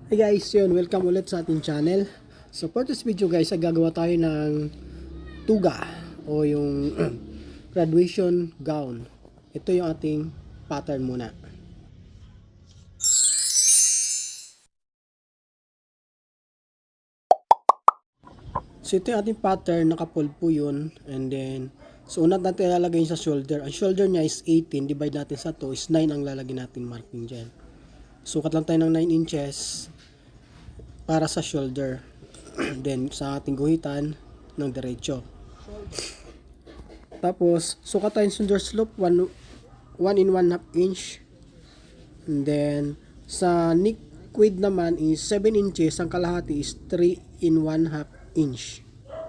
Hey guys, yun, welcome ulit sa ating channel. So for this video guys, ay gagawa tayo ng tuga o yung graduation gown. Ito yung ating pattern muna. So ito yung ating pattern, naka-fold po yun. And then, so unat natin ilalagay sa shoulder. Ang shoulder niya is 18, divide natin sa 2 is 9 ang lalagay natin marking dyan. Sukat lang tayo ng 9 inches para sa shoulder. Then sa ating guhitan ng diretso. Tapos sukat tayo shoulder slope 1 in 1/2 inch. And then sa neck width naman is 7 inches, ang kalahati is 3 in 1/2 inch.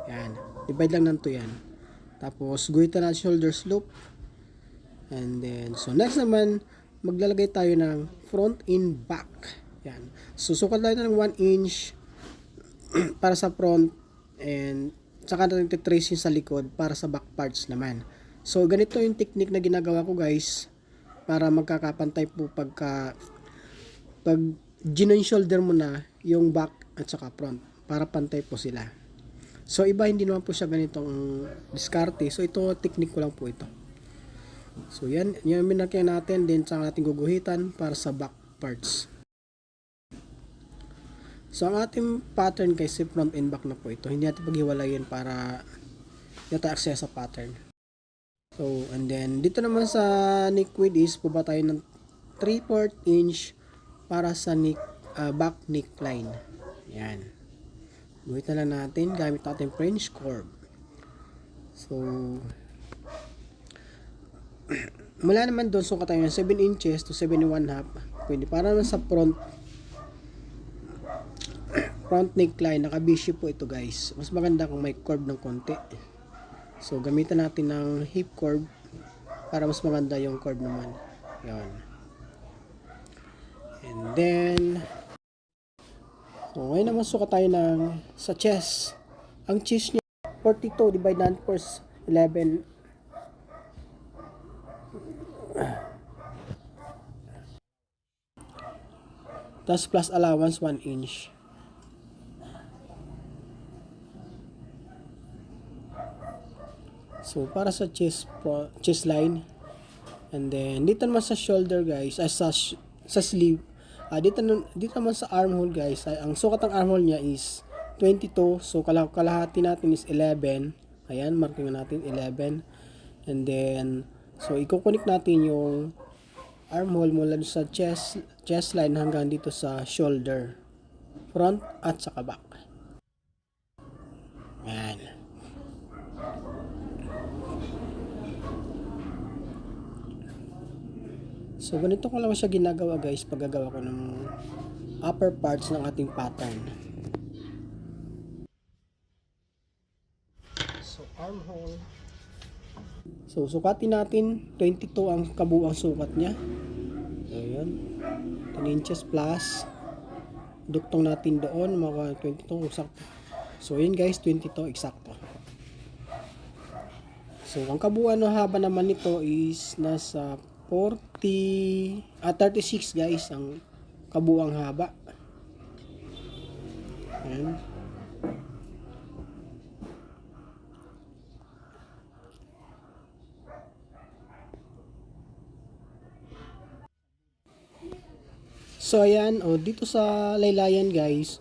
Yan. Divide lang nanto yan. Tapos guhitan natin shoulder slope. And then so next naman maglalagay tayo ng front in back. Yan. Susukat tayo ng 1 inch para sa front and saka natin titracing sa likod para sa back parts naman. So ganito yung technique na ginagawa ko guys para magkakapantay po pag gino shoulder mo na yung back at saka front para pantay po sila. So iba hindi naman po siya ganitong diskarte. So ito technique ko lang po ito. So yan minakyan natin din sa ating guguhitan para sa back parts. So ang ating pattern kay si front and back na po ito. Hindi natin paghiwalayin para hindi natin access sa pattern. So and then dito naman sa neck width is puba tayo ng 3/4 inch para sa neck, back neckline. Yan. Guhitan lang natin gamit natin French curve. So mula naman doon sukat tayo ng 7 inches to 7 1/2. Pwede para naman sa front neckline, naka-V-shape po ito guys. Mas maganda kung may curve ng konti. So gamitan natin ng hip curve para mas maganda yung curve naman. Yan. And then so ngayon naman sukat tayo ng sa chest. Ang chest niya 42 divide natin per 11. Tapos plus allowance 1 inch. So para sa chest line, and then dito naman sa shoulder guys, ay sa sleeve, dito naman sa armhole guys, ay ang sukat ng armhole niya is 22. So kalahati natin is 11. Ayan, marking natin 11. And then so i-connect natin yung armhole mula sa chest line hanggang dito sa shoulder, front at saka back. Ayan. So ganito ko lang siya ginagawa guys paggagawa ko ng upper parts ng ating pattern. So armhole. So sukatin natin 22 ang kabuuang sukat niya. So yun. 10 inches plus. Duktong natin doon mga 22 eksakto. So yun guys, 22 eksakto. So ang kabuuan ng haba naman nito is nasa 36 guys ang kabuang haba. Ayan. So ayan, dito sa laylayan guys,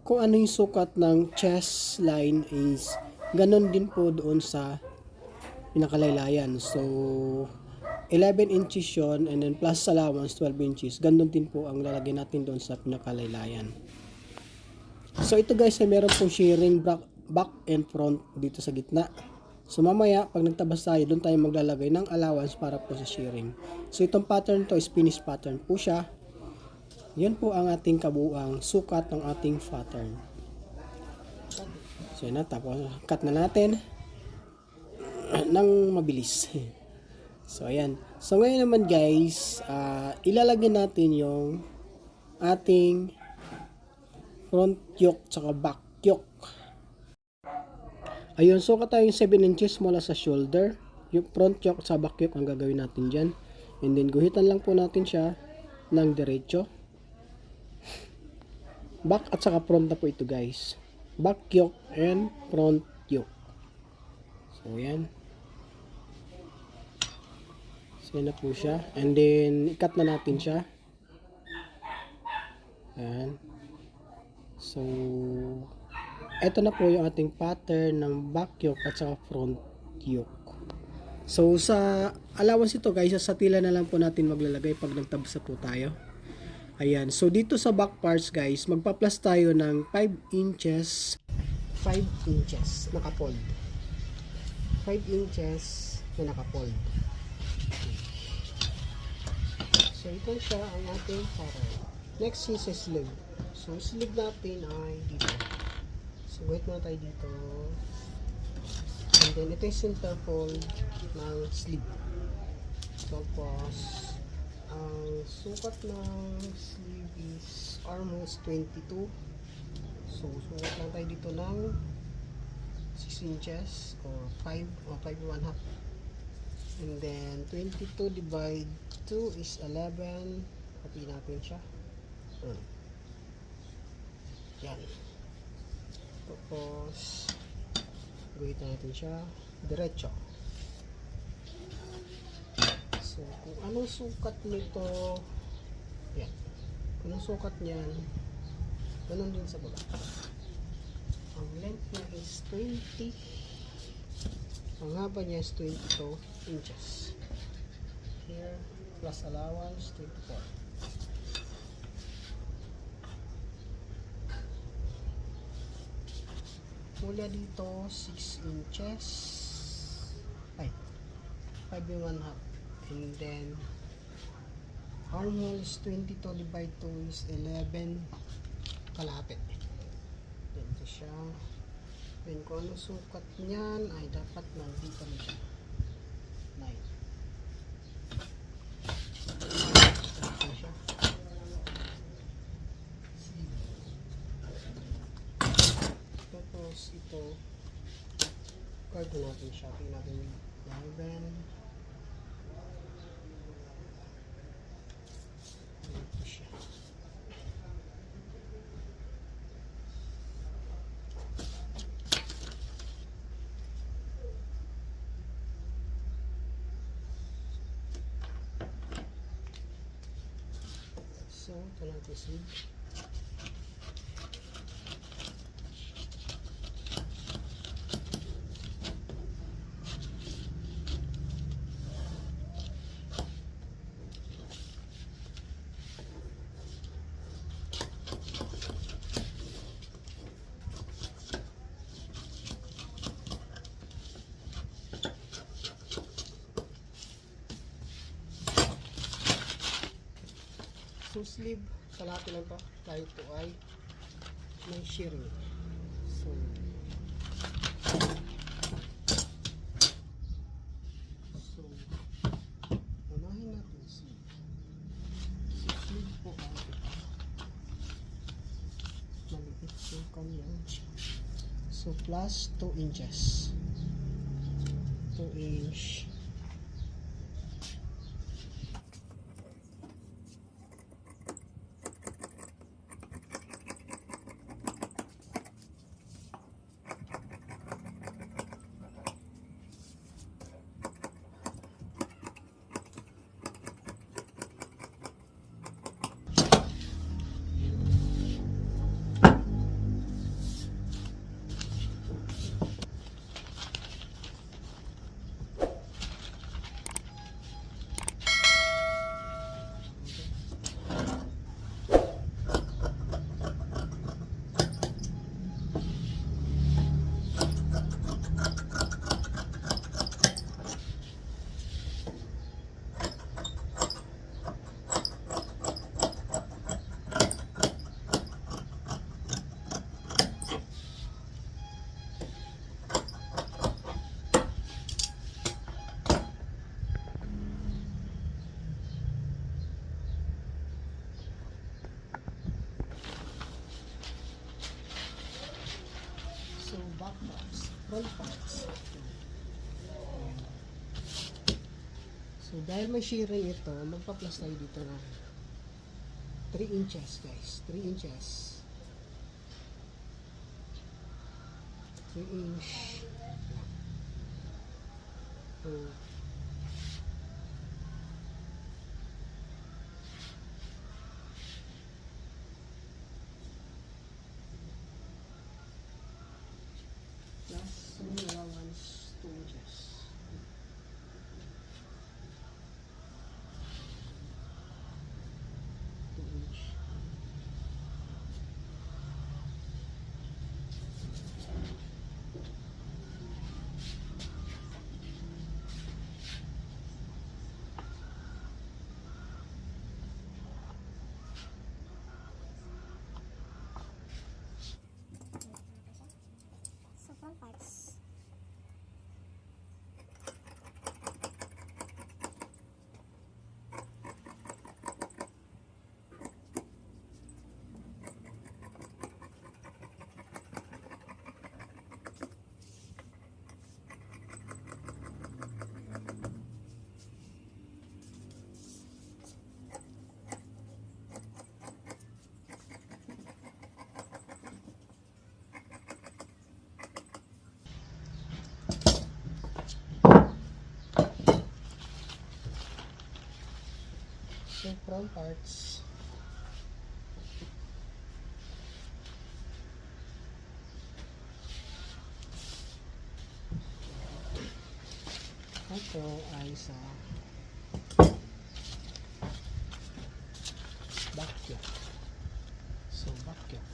kung ano yung sukat ng chest line is ganon din po doon sa pinakalaylayan. So 11 inches yun, and then plus allowance 12 inches. Gandun din po ang lalagay natin doon sa pinakalaylayan. So ito guys ay meron pong shearing back and front dito sa gitna. So mamaya pag nagtabas tayo, doon tayo maglalagay ng allowance para po sa shearing. So itong pattern to is finish pattern po siya. Yan po ang ating kabuuang sukat ng ating pattern. So yun na, tapos cut na natin ng mabilis. So ayan. So ngayon naman guys, ilalagay natin yung ating front yoke tsaka back yoke. Ayun, sukat tayo yung 7 inches mula sa shoulder. Yung front yoke sa back yoke ang gagawin natin dyan. And then guhitan lang po natin siya ng diretso. Back at saka front na po ito guys. Back yoke and front yoke. So yan. So yan na po siya. And then i-cut na natin siya. Yan. So ito na po yung ating pattern ng back yoke at saka front yoke. So sa allowance ito guys, sa tila na lang po natin maglalagay pag nagtabsa po tayo. Ayan, so dito sa back parts guys, magpa-plus tayo ng 5 inches naka-fold. 5 inches na naka-fold. So ito siya ang ating pattern. Next is sleeve. So sleeve natin ay dito. So wait muna tayo dito. And then ito yung center fold ng sleeve. Tapos ang sukat ng sleeve is almost 22. So sukat lang tayo dito ng 6 inches or 5 or 5 1/2. And then 22 divide 2 is 11. Copy natin siya. Yan. Tapos gawin natin siya diretso. So kung anong sukat nito, yan. Kung anong sukat niyan, ganun din sa baba. Ang length niya is 20. Ang haba niya is 22 inches. Here, plus allowance, 24. Mula dito, 6 inches. Ay, 5 1/2. And then, armhole is 22 divided 2 is 11 kalapit. Dito siya. Then kung ano sukat niyan ay dapat nandito na siya. 9. Dito siya. Tapos ito, card natin siya. Tingnan natin yung 11. Dito siya. So, ito natin sleeve. So sleeve, kalahati lang to. Dahil ito ay may shearing. So unahin natin sleeve. So sleeve po ay maliit yung kanyang. So plus 2 inches. 2 inch. So back parts, front parts. So dahil may shearing ito, magpa-plus tayo dito na 3 inches guys. 3 inches. 3-inch. Plus yung allowance 2 inches. So front parts. So front parts. Ito ay sa backyard. So backyard.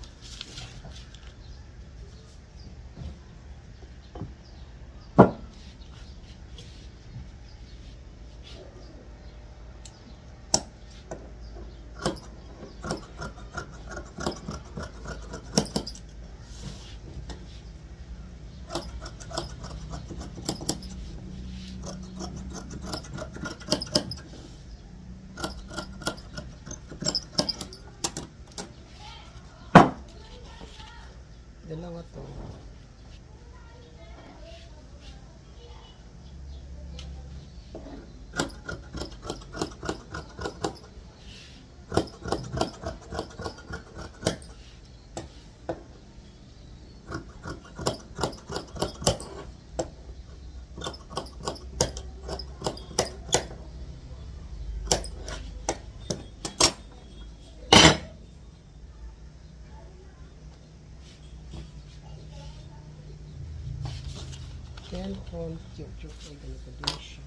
Dalawa to. Then from YouTube ay ganito din siya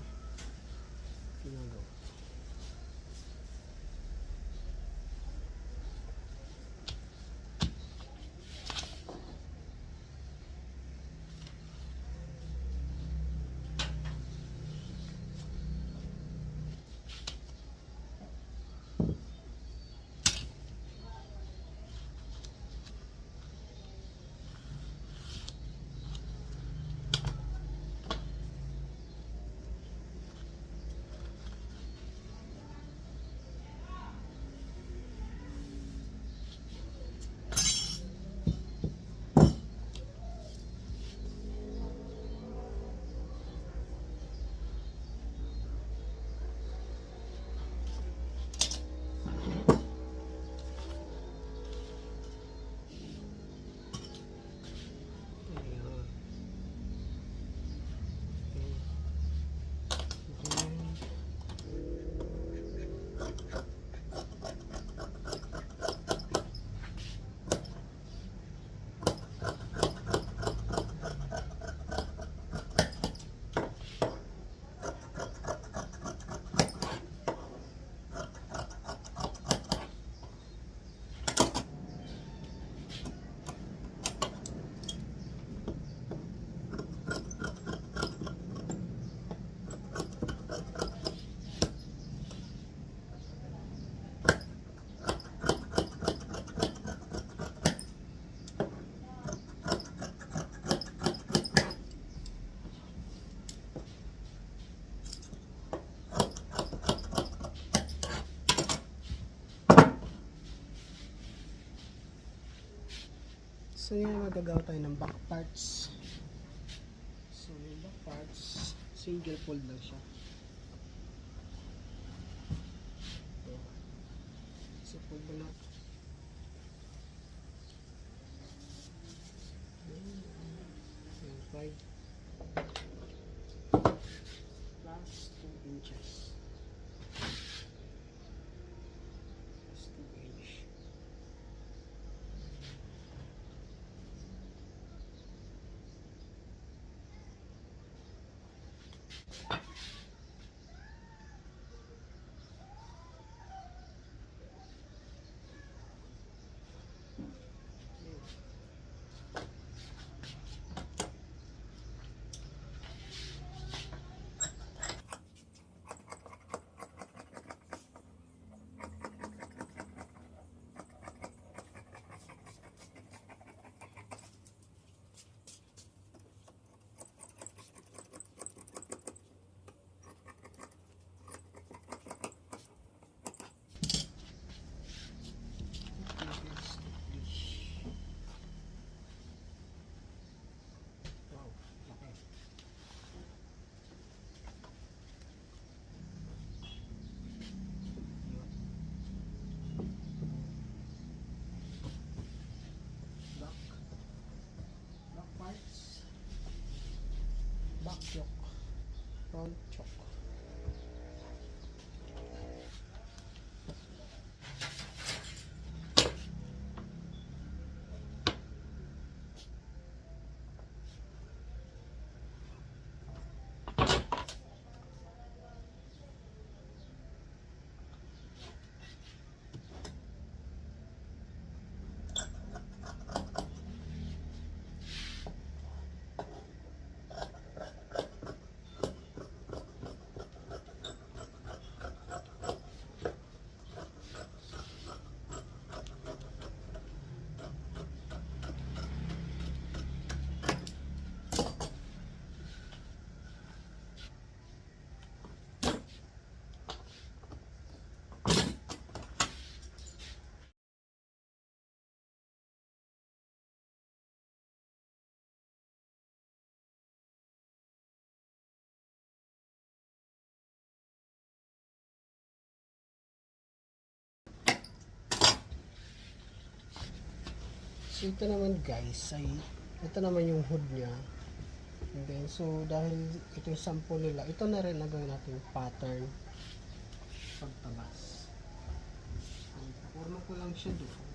ginagawa. So yan, magagawa tayo ng back parts. So yung back parts, single fold lang siya. So fold mo na. round chalk. So ito naman guys, ay ito naman yung hood niya. And then, so dahil ito yung sample nila, ito na rin nagawin natin yung pattern pagtabas. So, pakurma ko lang siya doon.